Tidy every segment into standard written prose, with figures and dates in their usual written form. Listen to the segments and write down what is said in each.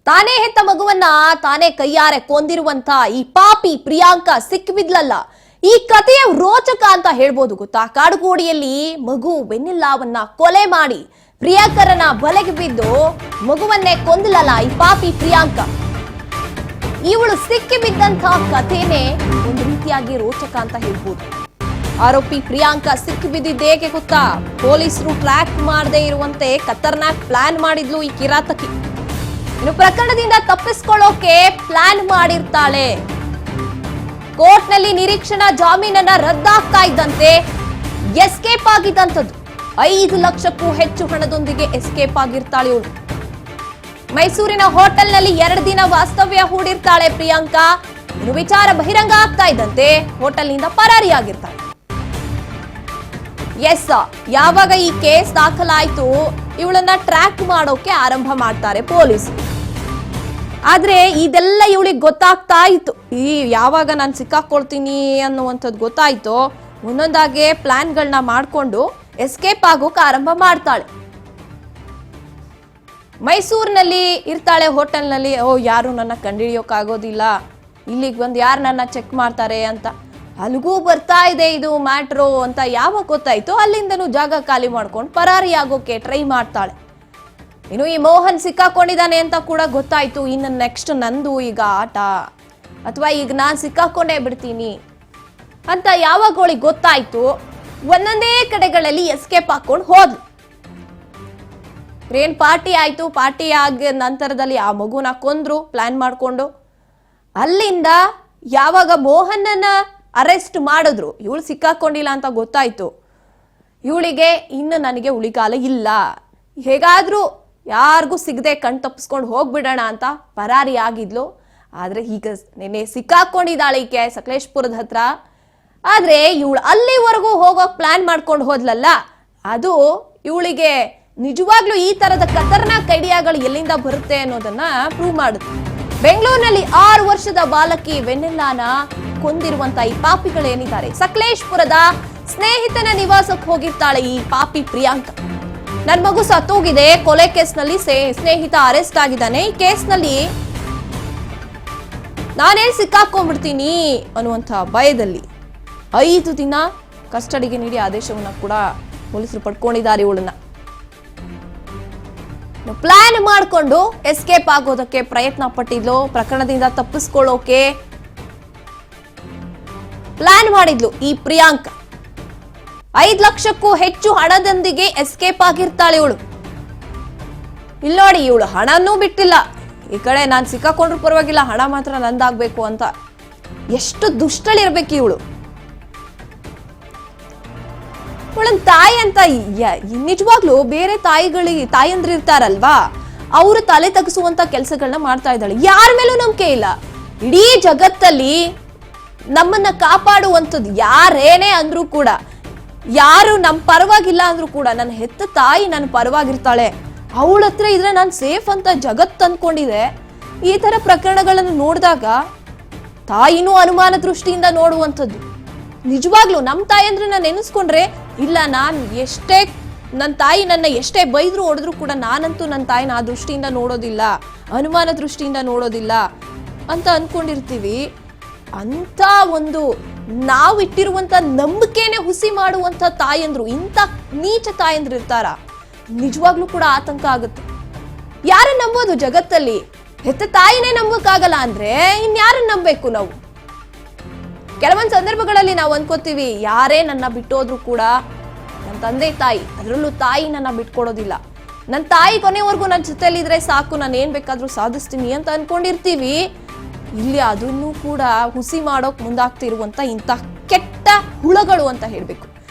ತಾನೇ ಹೆತ್ತ ಮಗುವನ್ನ ತಾನೇ ಕೈಯಾರೆ ಕೊಂದಿರುವಂತ ಈ ಪಾಪಿ ಪ್ರಿಯಾಂಕಾ ಸಿಕ್ಕಿಬಿದ್ಲಲ್ಲ. ಈ ಕಥೆಯ ರೋಚಕ ಅಂತ ಹೇಳ್ಬೋದು ಗೊತ್ತಾ. ಕಾಡುಗೋಡಿಯಲ್ಲಿ ಮಗು ವೆನ್ನೆಲ್ಲಾವನ್ನ ಕೊಲೆ ಮಾಡಿ ಪ್ರಿಯಾಂಕರನ ಬಲೆಗೆ ಬಿದ್ದು ಮಗುವನ್ನೇ ಕೊಂದಿಲ್ಲಲ್ಲ ಈ ಪಾಪಿ ಪ್ರಿಯಾಂಕಾ. ಇವಳು ಸಿಕ್ಕಿಬಿದ್ದಂತ ಕಥೆನೇ ಒಂದು ರೀತಿಯಾಗಿ ರೋಚಕ ಅಂತ ಹೇಳ್ಬೋದು. ಆರೋಪಿ ಪ್ರಿಯಾಂಕಾ ಸಿಕ್ಕಿಬಿದ್ದಿದ್ದೇಕೆ ಗೊತ್ತಾ? ಪೊಲೀಸರು ಟ್ರ್ಯಾಕ್ ಮಾಡದೇ ಇರುವಂತೆ ಖತರ್ನಾಕ್ ಪ್ಲಾನ್ ಮಾಡಿದ್ಲು ಈ ಕಿರಾತಕಿ. ಇನ್ನು ಪ್ರಕರಣದಿಂದ ತಪ್ಪಿಸ್ಕೊಳ್ಳೋಕೆ ಪ್ಲಾನ್ ಮಾಡಿರ್ತಾಳೆ. ಕೋರ್ಟ್ನಲ್ಲಿ ನಿರೀಕ್ಷಣಾ ಜಾಮೀನನ್ನ ರದ್ದಾಗ್ತಾ ಇದ್ದಂತೆ ಎಸ್ಕೇಪ್ ಆಗಿದ್ದಂಥದ್ದು. 5 ಲಕ್ಷಕ್ಕೂ ಹೆಚ್ಚು ಹಣದೊಂದಿಗೆ ಎಸ್ಕೇಪ್ ಆಗಿರ್ತಾಳೆ ಇವಳು. ಮೈಸೂರಿನ ಹೋಟೆಲ್ನಲ್ಲಿ 2 ದಿನ ವಾಸ್ತವ್ಯ ಹೂಡಿರ್ತಾಳೆ ಪ್ರಿಯಾಂಕಾ. ಇನ್ನು ವಿಚಾರ ಬಹಿರಂಗ ಆಗ್ತಾ ಇದ್ದಂತೆ ಹೋಟೆಲ್ನಿಂದ ಪರಾರಿಯಾಗಿರ್ತಾಳೆ. ಎಸ್, ಯಾವಾಗ ಈ ಕೇಸ್ ದಾಖಲಾಯಿತು ಇವಳನ್ನ ಟ್ರ್ಯಾಕ್ ಮಾಡೋಕೆ ಆರಂಭ ಮಾಡ್ತಾರೆ ಪೊಲೀಸರು. ಆದ್ರೆ ಇದೆಲ್ಲ ಇವಳಿಗೆ ಗೊತ್ತಾಗ್ತಾ ಇತ್ತು. ಯಾವಾಗ ನಾನು ಸಿಕ್ಕಾಕೊಳ್ತೀನಿ ಅನ್ನುವಂಥದ್ದು ಗೊತ್ತಾಯ್ತು, ಒಂದೊಂದಾಗೆ ಪ್ಲಾನ್ಗಳನ್ನ ಮಾಡ್ಕೊಂಡು ಎಸ್ಕೇಪ್ ಆಗೋಕೆ ಆರಂಭ ಮಾಡ್ತಾಳೆ. ಮೈಸೂರಿನಲ್ಲಿ ಇರ್ತಾಳೆ ಹೋಟೆಲ್ನಲ್ಲಿ. ಯಾರು ನನ್ನ ಕಂಡುಹಿಡಿಯೋಕ್ಕಾಗೋದಿಲ್ಲ, ಇಲ್ಲಿಗೆ ಬಂದು ಯಾರು ನನ್ನ ಚೆಕ್ ಮಾಡ್ತಾರೆ ಅಂತ. ಅಲ್ಲಿಗೂ ಬರ್ತಾ ಇದೆ ಇದು ಮ್ಯಾಟ್ರೋ ಅಂತ ಯಾವಾಗ ಗೊತ್ತಾಯ್ತು, ಅಲ್ಲಿಂದನೂ ಜಾಗ ಖಾಲಿ ಮಾಡ್ಕೊಂಡು ಪರಾರಿಯಾಗೋಕೆ ಟ್ರೈ ಮಾಡ್ತಾಳೆ. ಇನ್ನು ಈ ಮೋಹನ್ ಸಿಕ್ಕಾಕೊಂಡಿದ್ದಾನೆ ಅಂತ ಕೂಡ ಗೊತ್ತಾಯ್ತು. ಇನ್ನು ನೆಕ್ಸ್ಟ್ ನಂದು ಈಗ ಆಟ, ಅಥವಾ ಈಗ ನಾನು ಸಿಕ್ಕಾಕೊಂಡೇ ಬಿಡ್ತೀನಿ ಅಂತ ಯಾವಾಗ ಅವಳಿಗೆ ಗೊತ್ತಾಯ್ತು, ಒಂದೊಂದೇ ಕಡೆಗಳಲ್ಲಿ ಎಸ್ಕೇಪ್ ಹಾಕೊಂಡು ಹೋದ್ಲು. ಏನ್ ಪಾರ್ಟಿ ಆಯ್ತು, ಪಾರ್ಟಿ ಆಗ ನಂತರದಲ್ಲಿ ಆ ಮಗುನ ಕೊಂದ್ರು ಪ್ಲಾನ್ ಮಾಡ್ಕೊಂಡು. ಅಲ್ಲಿಂದ ಯಾವಾಗ ಮೋಹನನ್ನ ಅರೆಸ್ಟ್ ಮಾಡಿದ್ರು, ಇವಳು ಸಿಕ್ಕಾಕೊಂಡಿಲ್ಲ ಅಂತ ಗೊತ್ತಾಯ್ತು, ಇವಳಿಗೆ ಇನ್ನು ನನಗೆ ಉಳಿಗಾಲ ಇಲ್ಲ, ಹೇಗಾದ್ರೂ ಯಾರಿಗೂ ಸಿಗದೆ ಕಣ್ ತಪ್ಪಿಸ್ಕೊಂಡು ಹೋಗ್ಬಿಡೋಣ ಅಂತ ಪರಾರಿ ಆಗಿದ್ಲು. ಆದ್ರೆ ಈಗ ನೆನೆ ಸಿಕ್ಕಾಕೊಂಡಿದ್ದಾಳೆ ಈಕೆ ಸಕಲೇಶ್ಪುರದ ಹತ್ರ. ಆದ್ರೆ ಇವಳು ಅಲ್ಲಿವರೆಗೂ ಹೋಗೋಕ್ ಪ್ಲಾನ್ ಮಾಡ್ಕೊಂಡು ಹೋದ್ಲಲ್ಲ, ಅದು ಇವಳಿಗೆ ನಿಜವಾಗ್ಲೂ ಈ ತರದ ಖತರ್ನಾಕ್ ಐಡಿಯಾಗಳು ಎಲ್ಲಿಂದ ಬರುತ್ತೆ ಅನ್ನೋದನ್ನ ಪ್ರೂವ್ ಮಾಡುತ್ತೆ. ಬೆಂಗಳೂರಿನಲ್ಲಿ 6 ವರ್ಷದ ಬಾಲಕಿ ವೆನ್ನೆಲ್ಲಾನ ಕೊಂದಿರುವಂತ ಈ ಪಾಪಿಗಳೇನಿದ್ದಾರೆ, ಸಕಲೇಶ್ಪುರದ ಸ್ನೇಹಿತನ ನಿವಾಸಕ್ಕೆ ಹೋಗಿರ್ತಾಳೆ ಈ ಪಾಪಿ ಪ್ರಿಯಾಂಕಾ. ನನ್ ಮಗು ಸತ್ತೋಗಿದೆ, ಕೊಲೆ ಕೇಸ್ನಲ್ಲಿ ಸ್ನೇಹಿತ ಅರೆಸ್ಟ್ ಆಗಿದ್ದಾನೆ, ಈ ಕೇಸ್ನಲ್ಲಿ ನಾನೇ ಸಿಕ್ಕಾಕೊಂಡ್ಬಿಡ್ತೀನಿ ಅನ್ನುವಂಥ ಭಯದಲ್ಲಿ 5 ದಿನ ಕಸ್ಟಡಿಗೆ ನೀಡಿ ಆದೇಶವನ್ನ ಕೂಡ ಪೊಲೀಸರು ಪಡ್ಕೊಂಡಿದ್ದಾರೆ. ಇವಳನ್ನ ಪ್ಲಾನ್ ಮಾಡಿಕೊಂಡು ಎಸ್ಕೇಪ್ ಆಗೋದಕ್ಕೆ ಪ್ರಯತ್ನ ಪಟ್ಟಿದ್ಲು. ಪ್ರಕರಣದಿಂದ ತಪ್ಪಿಸ್ಕೊಳ್ಳೋಕೆ ಪ್ಲಾನ್ ಮಾಡಿದ್ಲು ಈ ಪ್ರಿಯಾಂಕಾ. 5 ಲಕ್ಷಕ್ಕೂ ಹೆಚ್ಚು ಹಣದೊಂದಿಗೆ ಎಸ್ಕೇಪ್ ಆಗಿರ್ತಾಳೆ ಇವಳು. ಇಲ್ಲಿ ನೋಡಿ, ಇವಳು ಹಣನೂ ಬಿಟ್ಟಿಲ್ಲ. ಈ ಕಡೆ ನಾನು ಸಿಕ್ಕಾಕೊಂಡ್ರು ಪರವಾಗಿಲ್ಲ, ಹಣ ಮಾತ್ರ ನಂದಾಗ್ಬೇಕು ಅಂತ. ಎಷ್ಟು ದುಷ್ಟಳಿರ್ಬೇಕು ಇವಳು. ಇವಳನ್ ತಾಯಿ ಅಂತ ನಿಜವಾಗ್ಲೂ ಬೇರೆ ತಾಯಂದ್ರು ಇರ್ತಾರಲ್ವಾ, ಅವರು ತಲೆ ತಗ್ಸುವಂತ ಕೆಲಸಗಳನ್ನ ಮಾಡ್ತಾ ಇದ್ದಾಳೆ. ಯಾರ ಮೇಲೂ ನಂಬಿಕೆ ಇಲ್ಲ. ಇಡೀ ಜಗತ್ತಲ್ಲಿ ನಮ್ಮನ್ನ ಕಾಪಾಡುವಂಥದ್ದು ಯಾರೇನೇ ಅಂದ್ರೂ ಕೂಡ, ಯಾರು ನಮ್ಮ ಪರವಾಗಿಲ್ಲ ಅಂದ್ರೂ ಕೂಡ, ನನ್ನ ಹೆತ್ತ ತಾಯಿ ನನ್ನ ಪರವಾಗಿರ್ತಾಳೆ, ಅವಳ ಹತ್ರ ಇದ್ರೆ ನಾನು ಸೇಫ್ ಅಂತ ಜಗತ್ತು ಅಂದ್ಕೊಂಡಿದೆ. ಈ ತರ ಪ್ರಕರಣಗಳನ್ನು ನೋಡಿದಾಗ ತಾಯಿನೂ ಅನುಮಾನ ದೃಷ್ಟಿಯಿಂದ ನೋಡುವಂಥದ್ದು. ನಿಜವಾಗ್ಲೂ ನಮ್ಮ ತಾಯಿ ಅಂದ್ರೆ ನಾನು ನೆನೆಸ್ಕೊಂಡ್ರೆ, ಇಲ್ಲ ನಾನು ಎಷ್ಟೇ ನನ್ನ ತಾಯಿ ನನ್ನ ಎಷ್ಟೇ ಬೈದ್ರು ಹೊಡೆದ್ರು ಕೂಡ ನಾನಂತೂ ನನ್ನ ತಾಯಿನ ಆ ದೃಷ್ಟಿಯಿಂದ ನೋಡೋದಿಲ್ಲ, ಅನುಮಾನ ದೃಷ್ಟಿಯಿಂದ ನೋಡೋದಿಲ್ಲ ಅಂತ ಅನ್ಕೊಂಡಿರ್ತೀವಿ. ಅಂತ ಒಂದು ನಾವು ಇಟ್ಟಿರುವಂತ ನಂಬಿಕೆನೆ ಹುಸಿ ಮಾಡುವಂತ ತಾಯಂದ್ರು, ಇಂಥ ನೀಚ ತಾಯಂದ್ರು ಇರ್ತಾರ, ನಿಜವಾಗ್ಲೂ ಕೂಡ ಆತಂಕ ಆಗುತ್ತೆ. ಯಾರನ್ನ ನಂಬೋದು ಜಗತ್ತಲ್ಲಿ? ಹೆತ್ತ ತಾಯಿನೇ ನಂಬಕ್ಕಾಗಲ್ಲ ಅಂದ್ರೆ ಇನ್ಯಾರನ್ನ ನಂಬಬೇಕು ನಾವು? ಕೆಲವೊಂದು ಸಂದರ್ಭಗಳಲ್ಲಿ ನಾವು ಅನ್ಕೋತೀವಿ, ಯಾರೇ ನನ್ನ ಬಿಟ್ಟೋದ್ರು ಕೂಡ ನನ್ನ ತಂದೆ ತಾಯಿ, ಅದರಲ್ಲೂ ತಾಯಿ ನನ್ನ ಬಿಟ್ಕೊಡೋದಿಲ್ಲ, ನನ್ನ ತಾಯಿ ಕೊನೆವರೆಗೂ ನನ್ನ ಜೊತೆಲಿದ್ರೆ ಸಾಕು, ನಾನು ಏನ್ ಬೇಕಾದ್ರೂ ಸಾಧಿಸ್ತೀನಿ ಅಂತ ಅನ್ಕೊಂಡಿರ್ತೀವಿ. ಇಲ್ಲಿ ಅದನ್ನು ಕೂಡ ಹುಸಿ ಮಾಡೋಕ್ ಮುಂದಾಗ್ತಿರುವಂತ ಇಂಥ ಕೆಟ್ಟ ಹುಳಗಳು ಅಂತ ಹೇಳ್ಬೇಕು.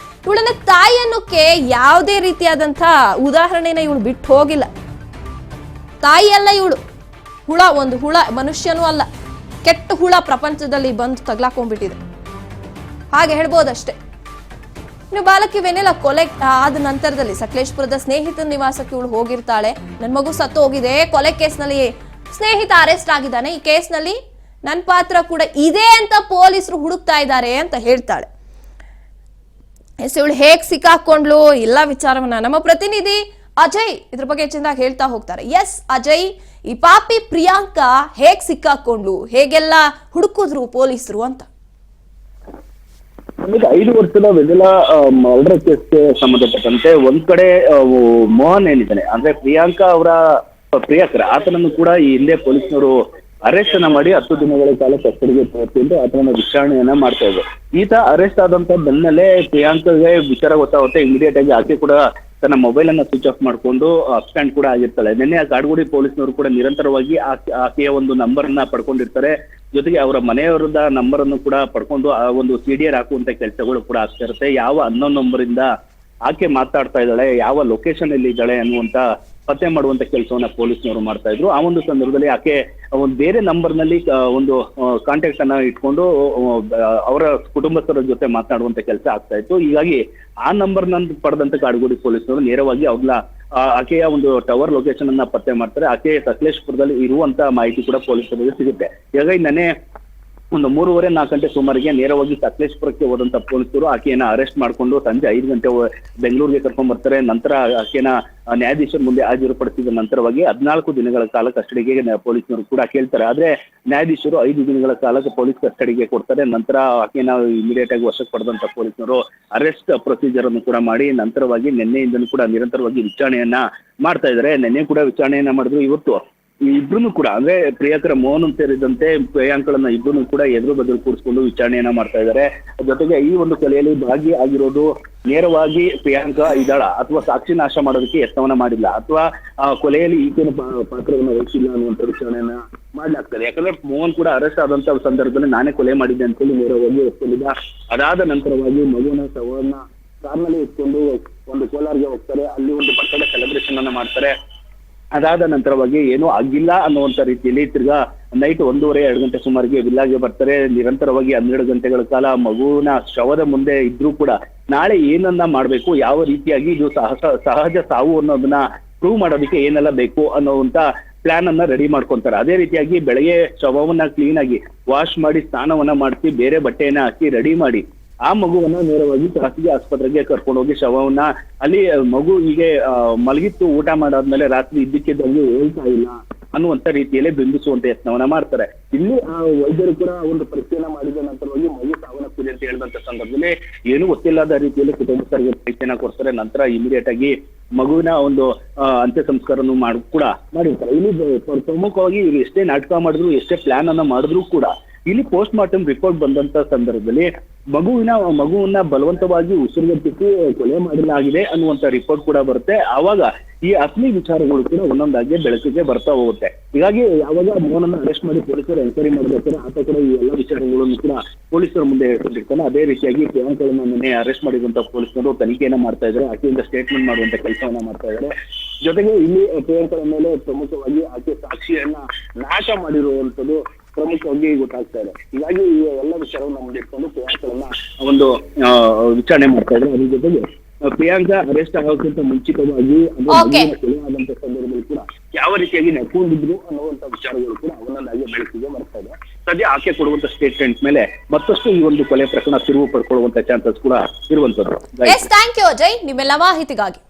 ಇವಳನ್ನ ತಾಯಿ ಅನ್ನೋಕೆ ಯಾವುದೇ ರೀತಿಯಾದಂಥ ಉದಾಹರಣೆನ ಇವಳು ಬಿಟ್ಟು ಹೋಗಿಲ್ಲ. ತಾಯಿ ಅಲ್ಲ ಇವಳು, ಹುಳ, ಒಂದು ಹುಳ, ಮನುಷ್ಯನೂ ಅಲ್ಲ, ಕೆಟ್ಟ ಹುಳ ಪ್ರಪಂಚದಲ್ಲಿ ಬಂದು ತಗ್ಲಾಕೊಂಡ್ಬಿಟ್ಟಿದೆ, ಹಾಗೆ ಹೇಳ್ಬೋದಷ್ಟೇ. ಇನ್ನು ಬಾಲಕಿ ವೆನ್ನೆಲ್ಲಾ ಕೊಲೆ ಆದ ನಂತರದಲ್ಲಿ ಸಕಲೇಶ್ಪುರದ ಸ್ನೇಹಿತನ ನಿವಾಸಕ್ಕೆ ಇವಳು ಹೋಗಿರ್ತಾಳೆ. ನನ್ನ ಮಗು ಸತ್ತು ಹೋಗಿದೆ, ಕೊಲೆ ಕೇಸ್ನಲ್ಲಿ ಸ್ನೇಹಿತ ಅರೆಸ್ಟ್ ಆಗಿದ್ದಾನೆ, ಈ ಕೇಸ್ನಲ್ಲಿ ನನ್ನ ಪಾತ್ರ ಕೂಡ ಇದೆ ಅಂತ ಪೊಲೀಸರು ಹುಡುಕ್ತಾ ಇದ್ದಾರೆ ಅಂತ ಹೇಳ್ತಾಳೆ. ಇವಳು ಹೇಗ್ ಸಿಕ್ಕಾಕೊಂಡ್ಲು ಎಲ್ಲ ವಿಚಾರವನ್ನ ನಮ್ಮ ಪ್ರತಿನಿಧಿ ಅಜಯ್ ಇದ್ರ ಬಗ್ಗೆ ಹೆಚ್ಚಿನದಾಗಿ ಹೇಳ್ತಾ ಹೋಗ್ತಾರೆ. ಎಸ್ ಅಜಯ್, ಈ ಪಾಪಿ ಪ್ರಿಯಾಂಕಾ ಹೇಗ್ ಸಿಕ್ಕಾಕೊಂಡ್ಲು, ಹೇಗೆಲ್ಲ ಹುಡುಕಿದ್ರು ಪೊಲೀಸರು ಅಂತ? 5 ವರ್ಷದ ವೆನಿಲಾ ಮರ್ಡರ್ ಕೇಸ್ಗೆ ಸಂಬಂಧಪಟ್ಟಂತೆ ಒಂದ್ ಕಡೆ ಮೋಹನ್ ಏನಿದ್ದಾನೆ ಅಂದ್ರೆ ಪ್ರಿಯಾಂಕಾ ಅವರ ಪ್ರಿಯಕರ, ಆತನನ್ನು ಕೂಡ ಈ ಹಿಂದೆ ಪೊಲೀಸ್ನವರು ಅರೆಸ್ಟ್ ಅನ್ನ ಮಾಡಿ 10 ದಿನಗಳ ಕಾಲ ಕಸ್ಟಡಿಗೆ ತೆಗೆದುಕೊಂಡು ಆತನ ವಿಚಾರಣೆಯನ್ನ ಮಾಡ್ತಾ ಇದ್ರು. ಈತ ಅರೆಸ್ಟ್ ಆದಂತ ಬೆನ್ನಲ್ಲೇ ಪ್ರಿಯಾಂಕಾಗೆ ವಿಚಾರ ಗೊತ್ತಾಗುತ್ತೆ. ಇಮಿಡಿಯೇಟ್ ಆಗಿ ಆಕೆ ಕೂಡ ತನ್ನ ಮೊಬೈಲ್ ಅನ್ನ ಸ್ವಿಚ್ ಆಫ್ ಮಾಡ್ಕೊಂಡು ಅಬ್ಸ್ಟ್ಯಾಂಡ್ ಕೂಡ ಆಗಿರ್ತಾಳೆ. ನಿನ್ನೆ ಕಾಡ್ಗೋಡಿ ಪೊಲೀಸ್ನವರು ಕೂಡ ನಿರಂತರವಾಗಿ ಆಕೆಯ ಒಂದು ನಂಬರ್ ಅನ್ನ ಪಡ್ಕೊಂಡಿರ್ತಾರೆ. ಜೊತೆಗೆ ಅವರ ಮನೆಯವರದ ನಂಬರ್ ಅನ್ನು ಕೂಡ ಪಡ್ಕೊಂಡು ಆ ಒಂದು ಸಿಡಿಆರ್ ಹಾಕುವಂತ ಕೆಲಸಗಳು ಕೂಡ ಆಗ್ತಾ ಇರುತ್ತೆ. ಯಾವ ಅನ್ನೋನ್ ನಂಬರ್ ಇಂದ ಆಕೆ ಮಾತಾಡ್ತಾ ಇದ್ದಾಳೆ, ಯಾವ ಲೊಕೇಶನ್ ಅಲ್ಲಿ ಇದ್ದಾಳೆ ಅನ್ನುವಂತ ಪತ್ತೆ ಮಾಡುವಂತ ಕೆಲಸವನ್ನ ಪೊಲೀಸ್ನವರು ಮಾಡ್ತಾ ಇದ್ರು. ಆ ಒಂದು ಸಂದರ್ಭದಲ್ಲಿ ಆಕೆ ಒಂದು ಬೇರೆ ನಂಬರ್ ನಲ್ಲಿ ಒಂದು ಕಾಂಟ್ಯಾಕ್ಟ್ ಅನ್ನ ಇಟ್ಕೊಂಡು ಅವರ ಕುಟುಂಬಸ್ಥರ ಜೊತೆ ಮಾತನಾಡುವಂತ ಕೆಲಸ ಆಗ್ತಾ ಇತ್ತು. ಹೀಗಾಗಿ ಆ ನಂಬರ್ ನ ಪಡೆದಂತ ಕಾಡ್ಗೋಡಿ ಪೊಲೀಸ್ನವರು ನೇರವಾಗಿ ಆಕೆಯ ಒಂದು ಟವರ್ ಲೊಕೇಶನ್ ಅನ್ನ ಪತ್ತೆ ಮಾಡ್ತಾರೆ. ಆಕೆ ಸಕಲೇಶ್ಪುರದಲ್ಲಿ ಇರುವಂತ ಮಾಹಿತಿ ಕೂಡ ಪೊಲೀಸರಿಗೆ ಸಿಗುತ್ತೆ. ಹೀಗಾಗಿ ನೆನ್ನೆ ಒಂದು 3:30-4 ಗಂಟೆ ಸುಮಾರಿಗೆ ನೇರವಾಗಿ ಸಕಲೇಶ್ಪುರಕ್ಕೆ ಹೋದಂತ ಪೊಲೀಸರು ಆಕೆಯನ್ನ ಅರೆಸ್ಟ್ ಮಾಡ್ಕೊಂಡು ಸಂಜೆ 5 ಗಂಟೆ ಬೆಂಗಳೂರಿಗೆ ಕರ್ಕೊಂಡ್ ಬರ್ತಾರೆ. ನಂತರ ಆಕೆಯನ್ನ ನ್ಯಾಯಾಧೀಶರ ಮುಂದೆ ಹಾಜರುಪಡಿಸಿದ ನಂತರವಾಗಿ 14 ದಿನಗಳ ಕಾಲ ಕಸ್ಟಡಿಗೆ ಪೊಲೀಸರು ಕೂಡ ಕೇಳ್ತಾರೆ. ಆದ್ರೆ ನ್ಯಾಯಾಧೀಶರು 5 ದಿನಗಳ ಕಾಲ ಪೊಲೀಸ್ ಕಸ್ಟಡಿಗೆ ಕೊಡ್ತಾರೆ. ನಂತರ ಆಕೆಯನ್ನ ಇಮಿಡಿಯೇಟ್ ಆಗಿ ವಶಕ್ಕೆ ಪಡೆದಂತ ಪೊಲೀಸರು ಅರೆಸ್ಟ್ ಪ್ರೊಸೀಜರ್ ಅನ್ನು ಕೂಡ ಮಾಡಿ ನಂತರವಾಗಿ ನಿನ್ನೆಯಿಂದಲೂ ಕೂಡ ನಿರಂತರವಾಗಿ ವಿಚಾರಣೆಯನ್ನ ಮಾಡ್ತಾ ಇದ್ದಾರೆ. ನಿನ್ನೆ ಕೂಡ ವಿಚಾರಣೆಯನ್ನ ಮಾಡಿದ್ರು. ಇವತ್ತು ಈ ಇಬ್ರು ಕೂಡ ಅಂದ್ರೆ ಪ್ರಿಯಕರ ಮೋಹನ್ ಸೇರಿದಂತೆ ಪ್ರಿಯಾಂಕಳನ್ನ ಇಬ್ರು ಕೂಡ ಎದುರು ಬದುರು ಕೂರಿಸ್ಕೊಂಡು ವಿಚಾರಣೆಯನ್ನ ಮಾಡ್ತಾ ಇದ್ದಾರೆ. ಜೊತೆಗೆ ಈ ಒಂದು ಕೊಲೆಯಲ್ಲಿ ಭಾಗಿಯಾಗಿರೋದು ನೇರವಾಗಿ ಪ್ರಿಯಾಂಕಾ ಇದ್ದಾಳ ಅಥವಾ ಸಾಕ್ಷಿ ನಾಶ ಮಾಡೋದಕ್ಕೆ ಯತ್ನವನ್ನ ಮಾಡಿಲ್ಲ ಅಥವಾ ಕೊಲೆಯಲ್ಲಿ ಈತನ ಪಾತ್ರವನ್ನ ವಹಿಸಿಲ್ಲ ಅನ್ನುವಂಥ ವಿಚಾರಣೆಯನ್ನ ಮಾಡ್ಲಾಗ್ತದೆ. ಯಾಕಂದ್ರೆ ಮೋಹನ್ ಕೂಡ ಅರೆಸ್ಟ್ ಆದಂತ ಸಂದರ್ಭದಲ್ಲಿ ನಾನೇ ಕೊಲೆ ಮಾಡಿದ್ದೆ ಅಂತೇಳಿ ನೇರವಾಗಿ ಒಪ್ಕೊಂಡಿದ್ದ. ಅದಾದ ನಂತರವಾಗಿ ಮಗುವಿನ ಶವವನ್ನ ಕಾರ್ನಲ್ಲಿ ಇಟ್ಕೊಂಡು ಒಂದು ಕೋಲಾರ್ಗೆ ಹೋಗ್ತಾರೆ. ಅಲ್ಲಿ ಒಂದು ಬರ್ತ್ಡೇ ಸೆಲೆಬ್ರೇಷನ್ ಅನ್ನ ಮಾಡ್ತಾರೆ. ಅದಾದ ನಂತರವಾಗಿ ಏನೂ ಆಗಿಲ್ಲ ಅನ್ನುವಂತ ರೀತಿಯಲ್ಲಿ ತಿರ್ಗಾ ನೈಟ್ 1:30-2 ಗಂಟೆ ಸುಮಾರಿಗೆ ವಿಲ್ಲಾಗೆ ಬರ್ತಾರೆ. ನಿರಂತರವಾಗಿ 12 ಗಂಟೆಗಳ ಕಾಲ ಮಗುವಿನ ಶವದ ಮುಂದೆ ಇದ್ರೂ ಕೂಡ ನಾಳೆ ಏನನ್ನ ಮಾಡ್ಬೇಕು, ಯಾವ ರೀತಿಯಾಗಿ ಇದು ಸಹಜ ಸಾವು ಅನ್ನೋದನ್ನ ಪ್ರೂವ್ ಮಾಡೋದಕ್ಕೆ ಏನೆಲ್ಲ ಬೇಕು ಅನ್ನೋಂತ ಪ್ಲಾನ್ ಅನ್ನ ರೆಡಿ ಮಾಡ್ಕೊಂತಾರೆ. ಅದೇ ರೀತಿಯಾಗಿ ಬೆಳಗ್ಗೆ ಶವವನ್ನ ಕ್ಲೀನ್ ಆಗಿ ವಾಶ್ ಮಾಡಿ ಸ್ನಾನವನ್ನ ಮಾಡಿಸಿ ಬೇರೆ ಬಟ್ಟೆಯನ್ನ ಹಾಕಿ ರೆಡಿ ಮಾಡಿ ಆ ಮಗುವನ್ನ ನೇರವಾಗಿ ಖಾಸಗಿ ಆಸ್ಪತ್ರೆಗೆ ಕರ್ಕೊಂಡು ಹೋಗಿ ಶವವನ್ನ ಅಲ್ಲಿ ಮಗು ಹೀಗೆ ಮಲಗಿತ್ತು, ಊಟ ಮಾಡಾದ್ಮೇಲೆ ರಾತ್ರಿ ಇದ್ದಕ್ಕಿದ್ದಂಗೆ ಹೇಳ್ತಾ ಇಲ್ಲ ಅನ್ನುವಂತ ರೀತಿಯಲ್ಲಿ ಬಿಂಬಿಸುವಂತ ಯತ್ನವನ್ನ ಮಾಡ್ತಾರೆ. ಇಲ್ಲಿ ಆ ವೈದ್ಯರು ಕೂಡ ಒಂದು ಪರೀಕ್ಷೆಯನ್ನ ಮಾಡಿದ ನಂತರವಾಗಿ ಮಗು ಸಾವನ್ನಪ್ಪಿದೆ ಅಂತ ಹೇಳಿದಂತ ಸಂದರ್ಭದಲ್ಲಿ ಏನೂ ಗೊತ್ತಿಲ್ಲದ ರೀತಿಯಲ್ಲಿ ಕುಟುಂಬಸ್ಥರಿಗೆ ಪರೀಕ್ಷೆಯನ್ನ ಕೊಡ್ತಾರೆ. ನಂತರ ಇಮಿಡಿಯೇಟ್ ಆಗಿ ಮಗುವಿನ ಒಂದು ಅಂತ್ಯ ಸಂಸ್ಕಾರವನ್ನು ಕೂಡ ಮಾಡಿರ್ತಾರೆ. ಇಲ್ಲಿ ಪ್ರಮುಖವಾಗಿ ಇವ್ರು ಎಷ್ಟೇ ನಾಟಕ ಮಾಡಿದ್ರು, ಎಷ್ಟೇ ಪ್ಲಾನ್ ಅನ್ನ ಮಾಡಿದ್ರು ಕೂಡ ಇಲ್ಲಿ ಪೋಸ್ಟ್ ಮಾರ್ಟಮ್ ರಿಪೋರ್ಟ್ ಬಂದಂತ ಸಂದರ್ಭದಲ್ಲಿ ಮಗುವನ್ನ ಬಲವಂತವಾಗಿ ಉಸಿರುಗಟ್ಟಿಸಿ ಕೊಲೆ ಮಾಡಲಾಗಿದೆ ಅನ್ನುವಂತ ರಿಪೋರ್ಟ್ ಕೂಡ ಬರುತ್ತೆ. ಆವಾಗ ಈ ಅಸಲಿ ವಿಚಾರಗಳು ಕೂಡ ಒಂದೊಂದಾಗಿ ಬೆಳಕಿಗೆ ಬರ್ತಾ ಹೋಗುತ್ತೆ. ಹೀಗಾಗಿ ಯಾವಾಗ ಮೋಹನನ್ನ ಅರೆಸ್ಟ್ ಮಾಡಿ ಪೊಲೀಸರು ಎನ್ಕ್ವೈರಿ ಮಾಡಬೇಕಾದ್ರೆ ಆತ ಕೂಡ ಈ ಎಲ್ಲ ವಿಚಾರಗಳನ್ನು ಕೂಡ ಪೊಲೀಸರ ಮುಂದೆ ಹೇಳ್ಕೊಂಡಿರ್ತಾನೆ. ಅದೇ ರೀತಿಯಾಗಿ ಪ್ರಿಯಾಂಕಳನ್ನ ನಿನ್ನೆ ಅರೆಸ್ಟ್ ಮಾಡಿರುವಂತ ಪೊಲೀಸರು ತನಿಖೆಯನ್ನ ಮಾಡ್ತಾ ಇದ್ದಾರೆ. ಆಕೆಯಿಂದ ಸ್ಟೇಟ್ಮೆಂಟ್ ಮಾಡುವಂತ ಕೆಲಸವನ್ನ ಮಾಡ್ತಾ ಇದ್ದಾರೆ. ಜೊತೆಗೆ ಇಲ್ಲಿ ಪ್ರಿಯಾಂಕಳ ಮೇಲೆ ಪ್ರಮುಖವಾಗಿ ಆಕೆ ಸಾಕ್ಷಿಯನ್ನ ನಾಶ ಮಾಡಿರುವಂತದ್ದು ಪ್ರಮುಖವಾಗಿ ಗೊತ್ತಾಗ್ತಾ ಇದೆ. ಹೀಗಾಗಿ ಈ ಎಲ್ಲ ವಿಚಾರವನ್ನು ಮುಂದೆ ಇಟ್ಕೊಂಡು ಪ್ರಿಯಾಂಕಳನ್ನ ಒಂದು ವಿಚಾರಣೆ ಮಾಡ್ತಾ ಇದ್ದಾರೆ. ಅದ್ರ ಜೊತೆಗೆ ಪ್ರಿಯಾಂಕಾ ಅರೆಸ್ಟ್ ಆಗೋಕ್ಕಿಂತ ಮುಂಚಿತವಾಗಿ ಕೊಲೆ ಆದಂತ ಸಂದರ್ಭದಲ್ಲಿ ಕೂಡ ಯಾವ ರೀತಿಯಾಗಿ ನಡ್ಕೊಂಡಿದ್ರು ಅನ್ನುವಂತ ವಿಚಾರಗಳು ಕೂಡ ಅವನನ್ನಾಗಿ ಬೆಳಕಿಗೆ ಬರ್ತಾ ಇದೆ. ಸದ್ಯ ಆಕೆ ಕೊಡುವಂತ ಸ್ಟೇಟ್ಮೆಂಟ್ ಮೇಲೆ ಮತ್ತಷ್ಟು ಈ ಒಂದು ಕೊಲೆ ಪ್ರಕರಣ ತಿರುವು ಪಡ್ಕೊಳ್ಳುವಂತ ಚಾನ್ಸಸ್ ಕೂಡ ಇರುವಂತದ್ದು. ಥ್ಯಾಂಕ್ ಯು ಅಜಯ್ ನಿಮ್ಮೆಲ್ಲ ಮಾಹಿತಿಗಾಗಿ.